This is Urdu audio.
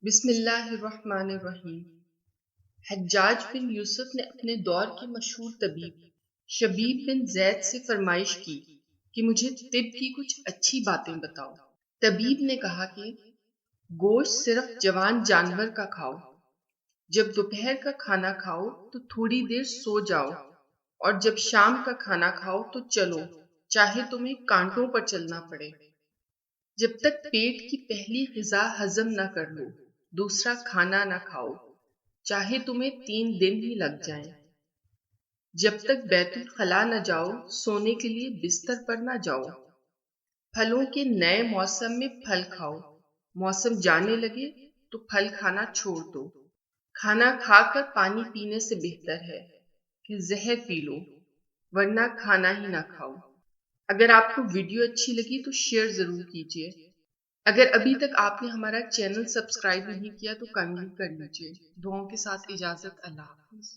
بسم اللہ الرحمن الرحیم۔ حجاج بن یوسف نے اپنے دور کے مشہور طبیب شبیب بن زید سے فرمائش کی کہ مجھے طب کی کچھ اچھی باتیں بتاؤ۔ طبیب نے کہا کہ گوشت صرف جوان جانور کا کھاؤ، جب دوپہر کا کھانا کھاؤ تو تھوڑی دیر سو جاؤ، اور جب شام کا کھانا کھاؤ تو چلو، چاہے تمہیں کانٹوں پر چلنا پڑے، جب تک پیٹ کی پہلی غذا ہضم نہ کر لو دوسرا کھانا نہ کھاؤ، چاہے تمہیں 3 دن ہی لگ جائیں، جب تک بیت الخلا نہ جاؤ سونے کے لیے بستر پر نہ جاؤ، پھلوں کے نئے موسم میں پھل کھاؤ، موسم جانے لگے تو پھل کھانا چھوڑ دو، کھانا کھا کر پانی پینے سے بہتر ہے کہ زہر پی لو، ورنہ کھانا ہی نہ کھاؤ۔ اگر آپ کو ویڈیو اچھی لگی تو شیئر ضرور کیجیے۔ اگر ابھی تک آپ نے ہمارا چینل سبسکرائب نہیں کیا تو کائنڈلی کر لیجیے۔ دعاؤں کے ساتھ اجازت، اللہ حافظ۔